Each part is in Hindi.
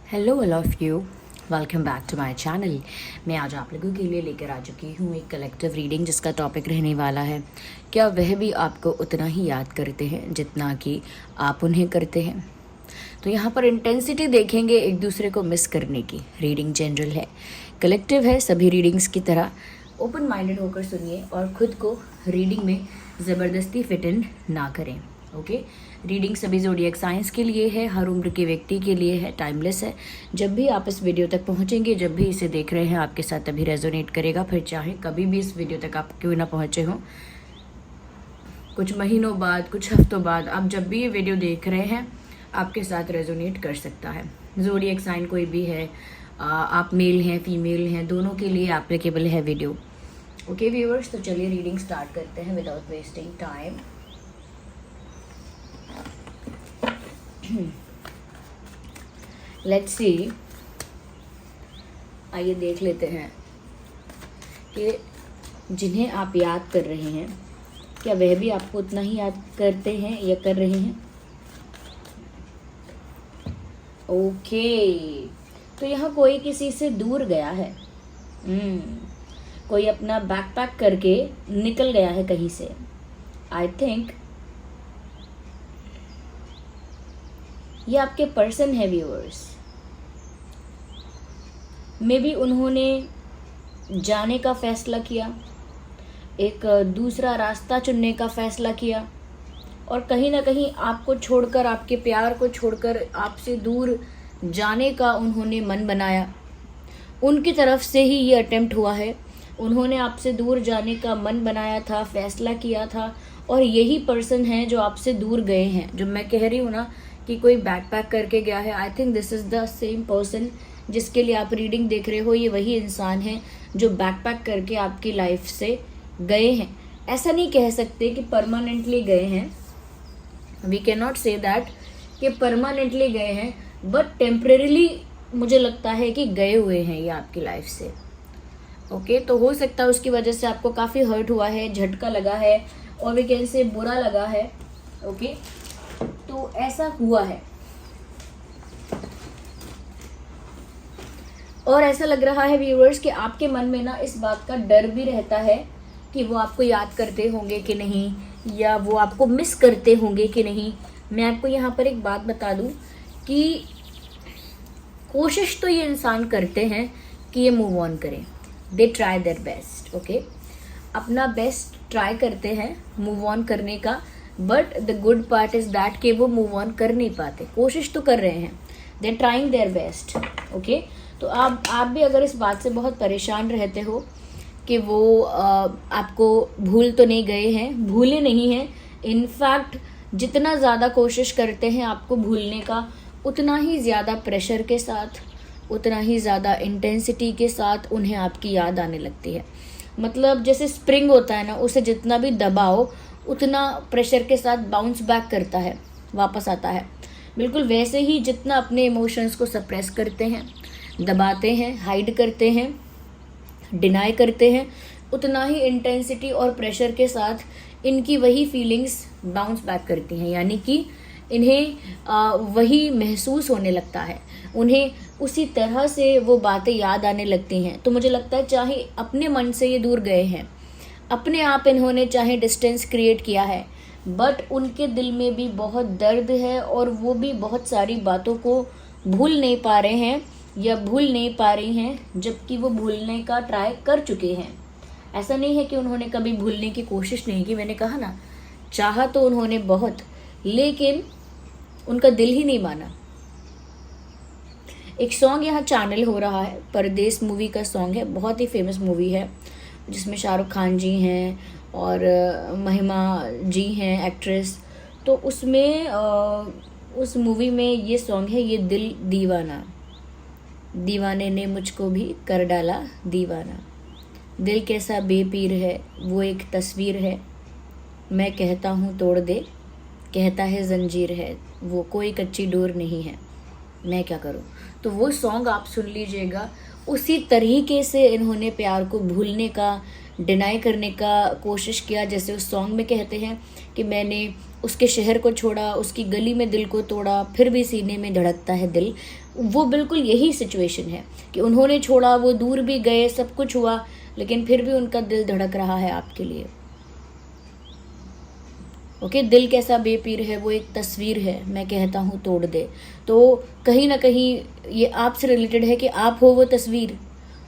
Hello all of you, welcome back to my channel. मैं आज आप लोगों के लिए लेकर आ चुकी हूँ एक कलेक्टिव रीडिंग जिसका टॉपिक रहने वाला है, क्या वह भी आपको उतना ही याद करते हैं जितना कि आप उन्हें करते हैं। तो यहाँ पर इंटेंसिटी देखेंगे एक दूसरे को मिस करने की। रीडिंग जनरल है, कलेक्टिव है, सभी रीडिंग्स की तरह ओपन माइंडेड होकर सुनिए और खुद को रीडिंग में ज़बरदस्ती फिट इन ना करें। ओके रीडिंग सभी ज़ोडिएक साइंस के लिए है, हर उम्र के व्यक्ति के लिए है, टाइमलेस है। जब भी आप इस वीडियो तक पहुंचेंगे, जब भी इसे देख रहे हैं, आपके साथ तभी रेजोनेट करेगा, फिर चाहे कभी भी इस वीडियो तक आप क्यों ना पहुंचे हों, कुछ महीनों बाद, कुछ हफ्तों बाद, आप जब भी ये वीडियो देख रहे हैं आपके साथ रेजोनेट कर सकता है। ज़ोडिएक साइन कोई भी है, आप मेल हैं फीमेल हैं, दोनों के लिए एप्लीकेबल है वीडियो। ओके व्यूअर्स, तो चलिए रीडिंग स्टार्ट करते हैं without wasting time. Let's see, आइए देख लेते हैं कि जिन्हें आप याद कर रहे हैं क्या वह भी आपको उतना ही याद करते हैं या कर रहे हैं। ओके तो यहाँ कोई किसी से दूर गया है। कोई अपना बैकपैक करके निकल गया है कहीं से। आई थिंक ये आपके पर्सन है व्यूअर्स। मे बी उन्होंने जाने का फैसला किया, एक दूसरा रास्ता चुनने का फैसला किया और कहीं ना कहीं आपको छोड़कर, आपके प्यार को छोड़कर आपसे दूर जाने का उन्होंने मन बनाया। उनकी तरफ से ही ये अटेम्प्ट हुआ है। उन्होंने आपसे दूर जाने का मन बनाया था, फैसला किया था और यही पर्सन है जो आपसे दूर गए हैं। जो मैं कह रही हूँ ना कि कोई बैकपैक करके गया है, I think this is the same person जिसके लिए आप रीडिंग देख रहे हो। ये वही इंसान है जो बैकपैक करके आपकी लाइफ से गए हैं। ऐसा नहीं कह सकते कि परमानेंटली गए हैं, we can not say that कि परमानेंटली गए हैं, बट टेम्परेरीली मुझे लगता है कि गए हुए हैं ये आपकी लाइफ से। ओके तो हो सकता है उसकी वजह से आपको काफ़ी हर्ट हुआ है, झटका लगा है और वी कैन से बुरा लगा है। ओके तो ऐसा हुआ है और ऐसा लग रहा है व्यूअर्स कि आपके मन में ना इस बात का डर भी रहता है कि वो आपको याद करते होंगे कि नहीं, या वो आपको मिस करते होंगे कि नहीं। मैं आपको यहाँ पर एक बात बता दूँ कि कोशिश तो ये इंसान करते हैं कि ये मूव ऑन करें। They try their best. Okay अपना बेस्ट ट्राई करते हैं मूव ऑन करने का, but the good part is that कि वो मूव ऑन कर नहीं पाते। कोशिश तो कर रहे हैं, they trying their best. Okay तो आप भी अगर इस बात से बहुत परेशान रहते हो कि वो आपको भूल तो नहीं गए हैं, भूले नहीं हैं, इनफैक्ट जितना ज़्यादा कोशिश करते हैं आपको भूलने का, उतना ही ज़्यादा प्रेशर के साथ, उतना ही ज़्यादा इंटेंसिटी के साथ उन्हें आपकी याद आने लगती है। मतलब जैसे स्प्रिंग होता है ना, उसे जितना भी दबाओ उतना प्रेशर के साथ बाउंस बैक करता है, वापस आता है। बिल्कुल वैसे ही जितना अपने इमोशंस को सप्रेस करते हैं, दबाते हैं, हाइड करते हैं, डिनाई करते हैं, उतना ही इंटेंसिटी और प्रेशर के साथ इनकी वही फीलिंग्स बाउंस बैक करती हैं। यानी कि इन्हें वही महसूस होने लगता है, उन्हें उसी तरह से वो बातें याद आने लगती हैं। तो मुझे लगता है चाहे अपने मन से ये दूर गए हैं, अपने आप इन्होंने चाहे डिस्टेंस क्रिएट किया है, बट उनके दिल में भी बहुत दर्द है और वो भी बहुत सारी बातों को भूल नहीं पा रहे हैं या भूल नहीं पा रही हैं, जबकि वो भूलने का ट्राई कर चुके हैं। ऐसा नहीं है कि उन्होंने कभी भूलने की कोशिश नहीं की। मैंने कहा ना, चाहा तो उन्होंने बहुत, लेकिन उनका दिल ही नहीं माना। एक सॉन्ग यहाँ चैनल हो रहा है, परदेस मूवी का सॉन्ग है, बहुत ही फेमस मूवी है जिसमें शाहरुख खान जी हैं और महिमा जी हैं एक्ट्रेस। तो उसमें उस मूवी में ये सॉन्ग है, ये दिल दीवाना, दीवाने ने मुझको भी कर डाला दीवाना। दिल कैसा बेपीर है, वो एक तस्वीर है, मैं कहता हूँ तोड़ दे, कहता है जंजीर है, वो कोई कच्ची डोर नहीं है, मैं क्या करूँ। तो वो सॉन्ग आप सुन लीजिएगा उसी तरीके से इन्होंने प्यार को भूलने का, डिनाई करने का कोशिश किया। जैसे उस सॉन्ग में कहते हैं कि मैंने उसके शहर को छोड़ा, उसकी गली में दिल को तोड़ा, फिर भी सीने में धड़कता है दिल। वो बिल्कुल यही सिचुएशन है कि उन्होंने छोड़ा, वो दूर भी गए, सब कुछ हुआ, लेकिन फिर भी उनका दिल धड़क रहा है आपके लिए। ओके, दिल कैसा बेपीर है वो एक तस्वीर है, मैं कहता हूँ तोड़ दे। तो कहीं ना कहीं ये आपसे रिलेटेड है कि आप हो वो तस्वीर,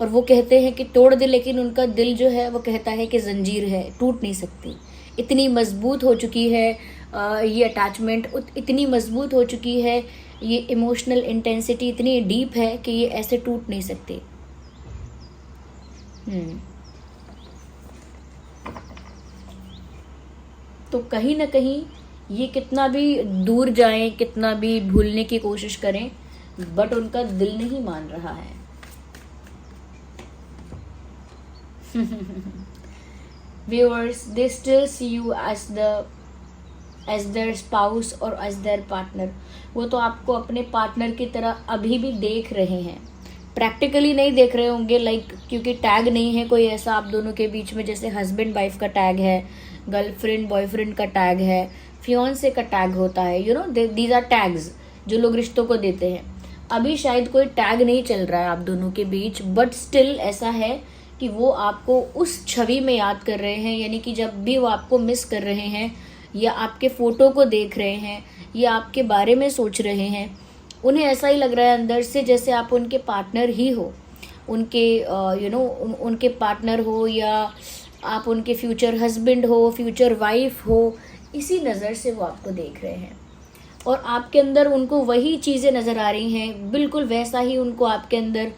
और वो कहते हैं कि तोड़ दे, लेकिन उनका दिल जो है वो कहता है कि जंजीर है, टूट नहीं सकती। इतनी मजबूत हो चुकी है ये अटैचमेंट, इतनी मजबूत हो चुकी है, ये इमोशनल इंटेंसिटी इतनी डीप है कि ये ऐसे टूट नहीं सकती। तो कहीं ना कहीं ये कितना भी दूर जाएं, कितना भी भूलने की कोशिश करें, बट उनका दिल नहीं मान रहा है। Viewers, they still see you as their spouse or as their partner. वो तो आपको अपने पार्टनर की तरह अभी भी देख रहे हैं, प्रैक्टिकली नहीं देख रहे होंगे, लाइक क्योंकि टैग नहीं है कोई ऐसा आप दोनों के बीच में, जैसे हस्बैंड वाइफ का टैग है, गर्लफ्रेंड बॉयफ्रेंड का टैग है, फियोन्से का टैग होता है, you know, these are tags जो लोग रिश्तों को देते हैं। अभी शायद कोई टैग नहीं चल रहा है आप दोनों के बीच, बट स्टिल ऐसा है कि वो आपको उस छवि में याद कर रहे हैं, यानी कि जब भी वो आपको मिस कर रहे हैं, या आपके फ़ोटो को देख रहे हैं, या आपके बारे में सोच रहे हैं, उन्हें ऐसा ही लग रहा है अंदर से जैसे आप उनके पार्टनर ही हो, उनके उनके पार्टनर हो, या आप उनके फ्यूचर हस्बैंड हो, फ्यूचर वाइफ हो। इसी नज़र से वो आपको देख रहे हैं, और आपके अंदर उनको वही चीज़ें नज़र आ रही हैं, बिल्कुल वैसा ही उनको आपके अंदर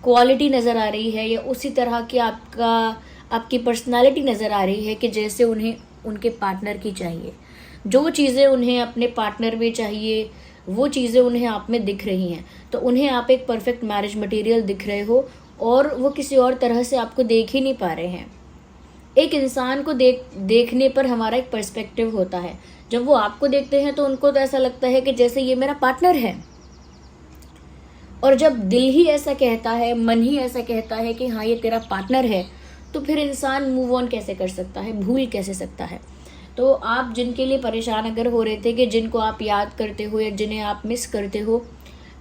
क्वालिटी नज़र आ रही है, या उसी तरह की आपकी पर्सनालिटी नज़र आ रही है कि जैसे उन्हें उनके पार्टनर की चाहिए। जो चीज़ें उन्हें अपने पार्टनर में चाहिए वो चीज़ें उन्हें आप में दिख रही हैं, तो उन्हें आप एक परफेक्ट मैरिज मटेरियल दिख रहे हो, और वो किसी और तरह से आपको देख ही नहीं पा रहे हैं। एक इंसान को देखने पर हमारा एक पर्सपेक्टिव होता है, जब वो आपको देखते हैं तो उनको तो ऐसा लगता है कि जैसे ये मेरा पार्टनर है, और जब दिल ही ऐसा कहता है, मन ही ऐसा कहता है कि हाँ ये तेरा पार्टनर है, तो फिर इंसान मूव ऑन कैसे कर सकता है, भूल कैसे सकता है। तो आप जिनके लिए परेशान अगर हो रहे थे कि जिनको आप याद करते हो या जिन्हें आप मिस करते हो,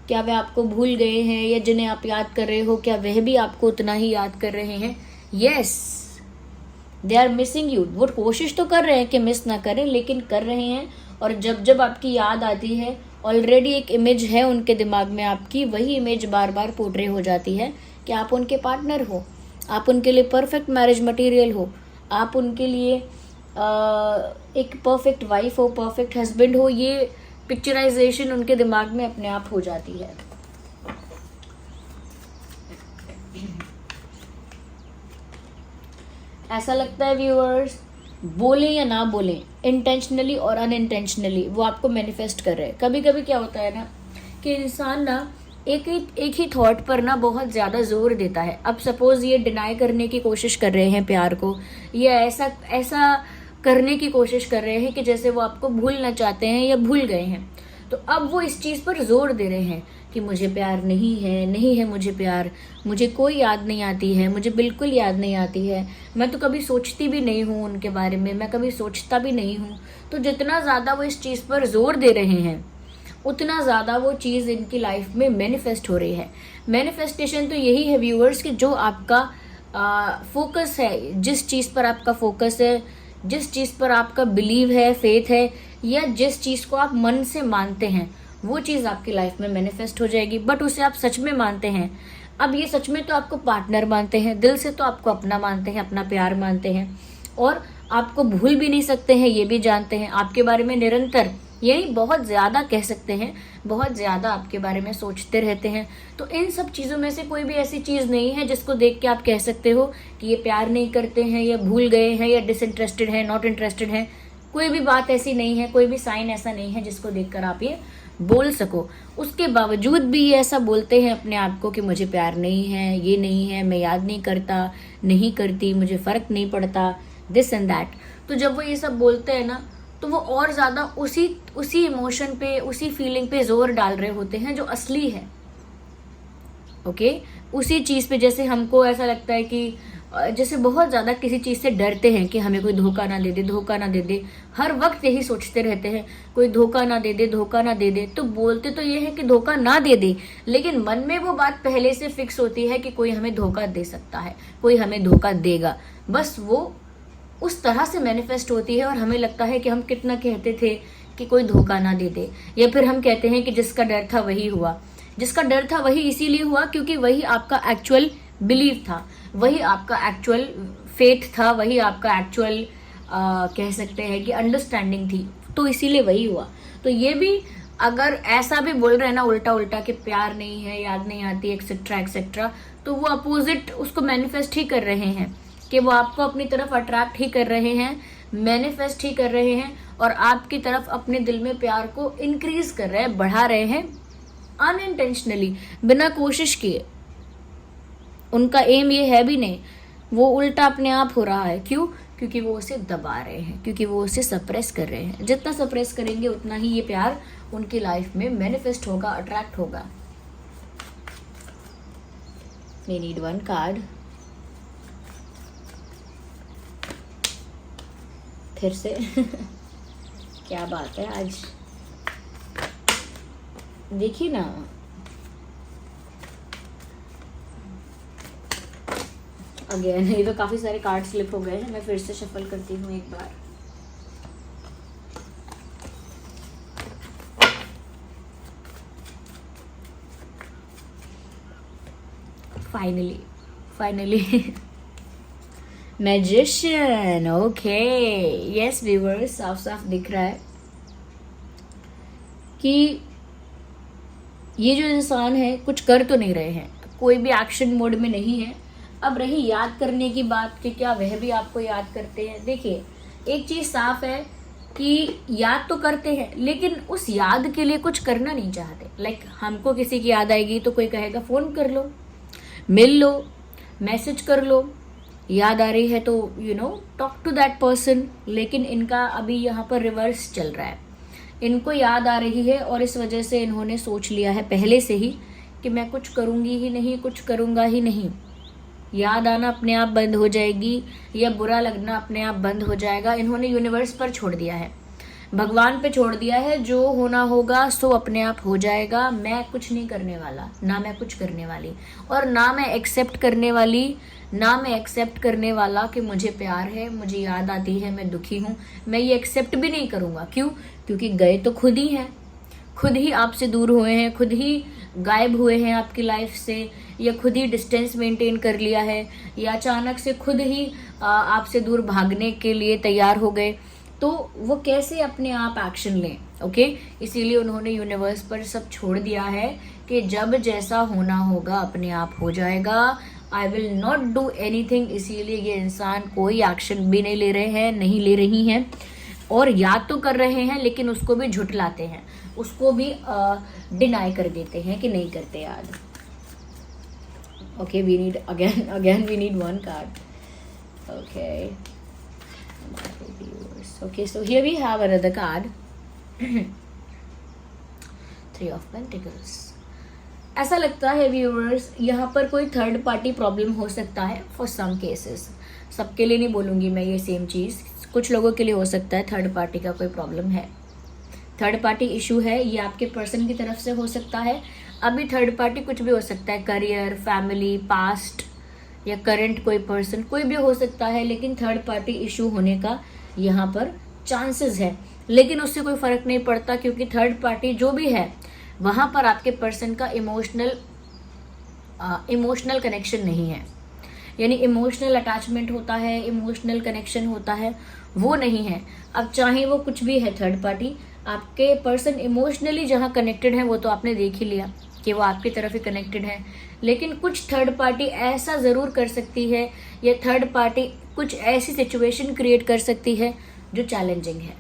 क्या वे आपको भूल गए हैं, या जिन्हें आप याद कर रहे हो क्या वह भी आपको उतना ही याद कर रहे हैं? Yes, they are missing you. वो कोशिश तो कर रहे हैं कि मिस ना करें, लेकिन कर रहे हैं, और जब जब आपकी याद आती है, ऑलरेडी एक इमेज है उनके दिमाग में आपकी, वही इमेज बार बार पोर्ट्रे हो जाती है कि आप उनके पार्टनर हो, आप उनके लिए परफेक्ट मैरिज मटेरियल हो, आप उनके लिए एक परफेक्ट वाइफ हो, परफेक्ट हस्बैंड हो। ये पिक्चराइजेशन उनके दिमाग में अपने आप हो जाती है। ऐसा लगता है व्यूअर्स, बोले या ना बोले, इंटेंशनली और अनइंटेंशनली वो आपको मैनिफेस्ट कर रहे हैं। कभी कभी क्या होता है ना कि इंसान ना एक ही थॉट पर ना बहुत ज़्यादा जोर देता है। अब सपोज ये डिनाई करने की कोशिश कर रहे हैं प्यार को, या ऐसा करने की कोशिश कर रहे हैं कि जैसे वो आपको भूलना चाहते हैं या भूल गए हैं, तो अब वो इस चीज़ पर जोर दे रहे हैं कि मुझे प्यार नहीं है मुझे प्यार, मुझे कोई याद नहीं आती है, मुझे बिल्कुल याद नहीं आती है, मैं तो कभी सोचती भी नहीं हूँ उनके बारे में, मैं कभी सोचता भी नहीं हूँ। तो जितना ज़्यादा वो इस चीज़ पर जोर दे रहे हैं, उतना ज़्यादा वो चीज़ इनकी लाइफ में मैनिफेस्ट हो रही है। मैनिफेस्टेशन तो यही है व्यूअर्स कि जो आपका फोकस है, जिस चीज़ पर आपका फोकस है, जिस चीज़ पर आपका बिलीव है, फेथ है, या जिस चीज़ को आप मन से मानते हैं, वो चीज़ आपकी लाइफ में मैनिफेस्ट हो जाएगी। बट उसे आप सच में मानते हैं। अब ये सच में तो आपको पार्टनर मानते हैं, दिल से तो आपको अपना मानते हैं, अपना प्यार मानते हैं, और आपको भूल भी नहीं सकते हैं, ये भी जानते हैं। आपके बारे में निरंतर, यही बहुत ज़्यादा कह सकते हैं, बहुत ज़्यादा आपके बारे में सोचते रहते हैं। तो इन सब चीज़ों में से कोई भी ऐसी चीज़ नहीं है जिसको देख के आप कह सकते हो कि ये प्यार नहीं करते हैं, या भूल गए हैं, या डिसइंटरेस्टेड है, नॉट इंटरेस्टेड है। कोई भी बात ऐसी नहीं है, कोई भी साइन ऐसा नहीं है जिसको देखकर आप ये बोल सको। उसके बावजूद भी ये ऐसा बोलते हैं अपने आप को कि मुझे प्यार नहीं है, ये नहीं है, मैं याद नहीं करता, नहीं करती, मुझे फ़र्क नहीं पड़ता, दिस एंड दैट। तो जब वो ये सब बोलते हैं ना, तो वो और ज़्यादा उसी इमोशन पे, उसी फीलिंग पे जोर डाल रहे होते हैं जो असली है। ओके, उसी चीज़ पे। जैसे हमको ऐसा लगता है कि जैसे बहुत ज़्यादा किसी चीज़ से डरते हैं कि हमें कोई धोखा ना दे दे, धोखा ना दे दे, हर वक्त यही सोचते रहते हैं कोई धोखा ना दे दे, धोखा ना दे दे। तो बोलते तो ये है कि धोखा ना दे दे, लेकिन मन में वो बात पहले से फिक्स होती है कि कोई हमें धोखा दे सकता है, कोई हमें धोखा देगा। बस वो उस तरह से मैनिफेस्ट होती है और हमें लगता है कि हम कितना कहते थे कि कोई धोखा ना दे दे, या फिर हम कहते हैं कि जिसका डर था वही हुआ। जिसका डर था वही इसीलिए हुआ क्योंकि वही आपका एक्चुअल बिलीव था, वही आपका एक्चुअल फेथ था, वही आपका एक्चुअल कह सकते हैं कि अंडरस्टैंडिंग थी, तो इसीलिए वही हुआ। तो ये भी अगर ऐसा भी बोल रहे हैं ना उल्टा उल्टा कि प्यार नहीं है, याद नहीं आती, एक्सेट्रा एक्सेट्रा, तो वो अपोजिट उसको मैनिफेस्ट ही कर रहे हैं कि वो आपको अपनी तरफ अट्रैक्ट ही कर रहे हैं, मैनिफेस्ट ही कर रहे हैं और आपकी तरफ अपने दिल में प्यार को इंक्रीज कर रहे हैं, बढ़ा रहे हैं अनइंटेंशनली, बिना कोशिश किए। उनका एम ये है भी नहीं, वो उल्टा अपने आप हो रहा है। क्यों? क्योंकि वो उसे दबा रहे हैं, क्योंकि वो उसे सप्रेस कर रहे हैं। जितना सप्रेस करेंगे उतना ही ये प्यार उनकी लाइफ में मैनिफेस्ट होगा, अट्रैक्ट होगा। We need one card. फिर से क्या बात है आज, देखिए ना। अगेन ये तो काफी सारे कार्ड स्लिप हो गए हैं, मैं फिर से शफल करती हूँ एक बार। Finally magician. Okay, yes viewers, साफ साफ दिख रहा है कि ये जो इंसान है कुछ कर तो नहीं रहे हैं, कोई भी एक्शन मोड में नहीं है। अब रही याद करने की बात कि क्या वह भी आपको याद करते हैं। देखिए, एक चीज साफ है कि याद तो करते हैं, लेकिन उस याद के लिए कुछ करना नहीं चाहते। लाइक हमको किसी की याद आएगी तो कोई कहेगा फोन कर लो, मिल लो, मैसेज कर लो, याद आ रही है तो टॉक टू दैट पर्सन। लेकिन इनका अभी यहाँ पर रिवर्स चल रहा है। इनको याद आ रही है और इस वजह से इन्होंने सोच लिया है पहले से ही कि मैं कुछ करूंगी ही नहीं, कुछ करूंगा ही नहीं। याद आना अपने आप बंद हो जाएगी या बुरा लगना अपने आप बंद हो जाएगा। इन्होंने यूनिवर्स पर छोड़ दिया है, भगवान पे छोड़ दिया है। जो होना होगा सो अपने आप हो जाएगा। मैं कुछ नहीं करने वाला, ना मैं कुछ करने वाली, और ना मैं एक्सेप्ट करने वाली, ना मैं एक्सेप्ट करने वाला कि मुझे प्यार है, मुझे याद आती है, मैं दुखी हूँ। मैं ये एक्सेप्ट भी नहीं करूँगा। क्यों? क्योंकि गए तो खुद ही हैं, खुद ही आपसे दूर हुए हैं, खुद ही गायब हुए हैं आपकी लाइफ से, या खुद ही डिस्टेंस मेंटेन कर लिया है, या अचानक से खुद ही आपसे दूर भागने के लिए तैयार हो गए। तो वो कैसे अपने आप एक्शन लें? ओके, इसीलिए उन्होंने यूनिवर्स पर सब छोड़ दिया है कि जब जैसा होना होगा अपने आप हो जाएगा। I will not do anything. इसीलिए ये इंसान कोई एक्शन भी नहीं ले रहे हैं, नहीं ले रही हैं, और याद तो कर रहे हैं लेकिन उसको भी झुठलाते हैं, उसको भी डिनाई कर देते हैं कि नहीं करते याद। Okay, we need again we need one card. Okay, okay, so here we have another card. Three of Pentacles. ऐसा लगता है व्यूअर्स यहाँ पर कोई थर्ड पार्टी प्रॉब्लम हो सकता है फॉर सम केसेस। सबके लिए नहीं बोलूँगी मैं ये सेम चीज़, कुछ लोगों के लिए हो सकता है थर्ड पार्टी का कोई प्रॉब्लम है, थर्ड पार्टी इशू है। ये आपके पर्सन की तरफ से हो सकता है। अभी थर्ड पार्टी कुछ भी हो सकता है, करियर, फैमिली, पास्ट या करंट कोई पर्सन, कोई भी हो सकता है। लेकिन थर्ड पार्टी इशू होने का यहाँ पर चांसेस है, लेकिन उससे कोई फर्क नहीं पड़ता क्योंकि थर्ड पार्टी जो भी है वहाँ पर आपके पर्सन का इमोशनल कनेक्शन नहीं है। यानी इमोशनल अटैचमेंट होता है, इमोशनल कनेक्शन होता है, वो नहीं है। अब चाहे वो कुछ भी है थर्ड पार्टी, आपके पर्सन इमोशनली जहाँ कनेक्टेड है वो तो आपने देख ही लिया कि वो आपकी तरफ ही कनेक्टेड है। लेकिन कुछ थर्ड पार्टी ऐसा ज़रूर कर सकती है, या थर्ड पार्टी कुछ ऐसी सिचुएशन क्रिएट कर सकती है जो चैलेंजिंग है।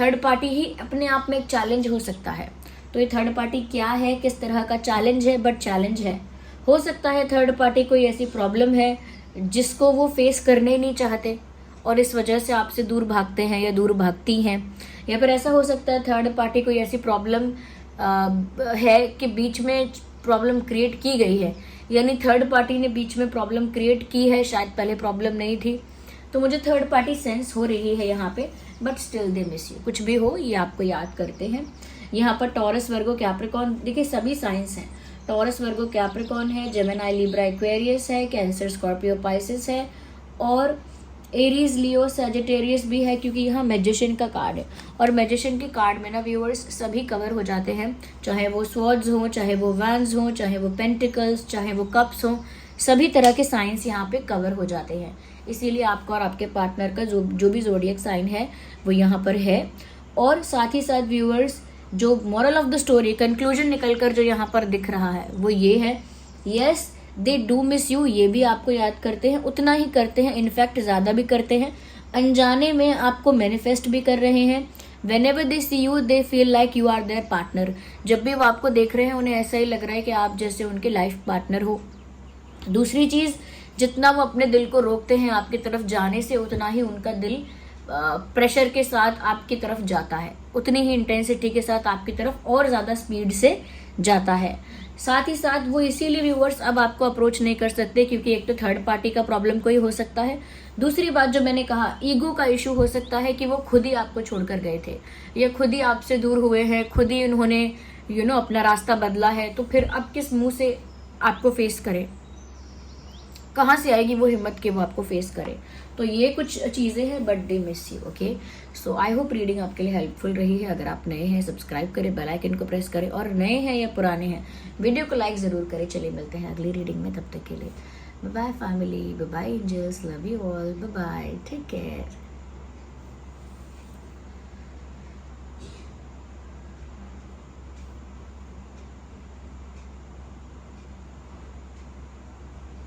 थर्ड पार्टी ही अपने आप में एक चैलेंज हो सकता है। तो ये थर्ड पार्टी क्या है, किस तरह का चैलेंज है? बट चैलेंज है। हो सकता है थर्ड पार्टी कोई ऐसी प्रॉब्लम है जिसको वो फेस करने नहीं चाहते, और इस वजह से आपसे दूर भागते हैं या दूर भागती हैं। या फिर ऐसा हो सकता है थर्ड पार्टी कोई ऐसी प्रॉब्लम है कि बीच में प्रॉब्लम क्रिएट की गई है, यानी थर्ड पार्टी ने बीच में प्रॉब्लम क्रिएट की है, शायद पहले प्रॉब्लम नहीं थी। तो मुझे थर्ड पार्टी सेंस हो रही है यहाँ पे, but still they miss you. कुछ भी हो, ये आपको याद करते हैं। यहाँ पर टॉरस, वर्गो, कैप्रिकॉर्न, देखिए सभी साइंस हैं। टॉरस, वर्गो, कैप्रिकॉर्न है, जेमिनी, लिब्रा, एक्वेरियस है, कैंसर, स्कॉर्पियो, पाइसिस है, और एरीज, लियो, सैजिटेरियस भी है, क्योंकि यहाँ मैजिशियन का कार्ड है। और मैजिशियन के कार्ड में ना व्यूअर्स सभी कवर हो जाते हैं, चाहे वो स्वॉर्ड्स हो, चाहे वो वैंड्स हो, चाहे वो पेंटिकल्स, चाहे वो कप्स हो, सभी तरह के साइंस यहाँ पे कवर हो जाते हैं। इसीलिए आपका और आपके पार्टनर का जो भी ज़ोडिएक साइन है वो यहाँ पर है। और साथ ही साथ व्यूअर्स, जो moral of the story, conclusion निकल कर जो यहाँ पर दिख रहा है वो ये है, yes they do miss you. ये भी आपको याद करते हैं, उतना ही करते हैं, इनफैक्ट ज़्यादा भी करते हैं। अनजाने में आपको मैनिफेस्ट भी कर रहे हैं। Whenever they see you, they feel like you are their partner। जब भी वो आपको देख रहे हैं उन्हें ऐसा ही लग रहा है कि आप जैसे उनके लाइफ पार्टनर हो। दूसरी चीज़, जितना वो अपने दिल को रोकते हैं आपकी तरफ जाने से, उतना ही उनका दिल प्रेशर के साथ आपकी तरफ जाता है, उतनी ही इंटेंसिटी के साथ आपकी तरफ और ज़्यादा स्पीड से जाता है। साथ ही साथ वो इसीलिए व्यूअर्स अब आपको अप्रोच नहीं कर सकते, क्योंकि एक तो थर्ड पार्टी का प्रॉब्लम कोई हो सकता है। दूसरी बात जो मैंने कहा, ईगो का इशू हो सकता है कि वो खुद ही आपको छोड़कर गए थे, या खुद ही आपसे दूर हुए हैं, खुद ही उन्होंने अपना रास्ता बदला है। तो फिर अब किस मुंह से आपको फेस करें, कहाँ से आएगी वो हिम्मत कि वो आपको फेस करे। तो ये कुछ चीज़ें हैं, but they miss you. Okay, so I hope reading आपके लिए हेल्पफुल रही है। अगर आप नए हैं सब्सक्राइब करें, बेल आइकन को प्रेस करें, और नए हैं या पुराने हैं वीडियो को लाइक ज़रूर करें। चलिए मिलते हैं अगली रीडिंग में, तब तक के लिए bye bye family, bye bye angels, love you all, bye bye, take care.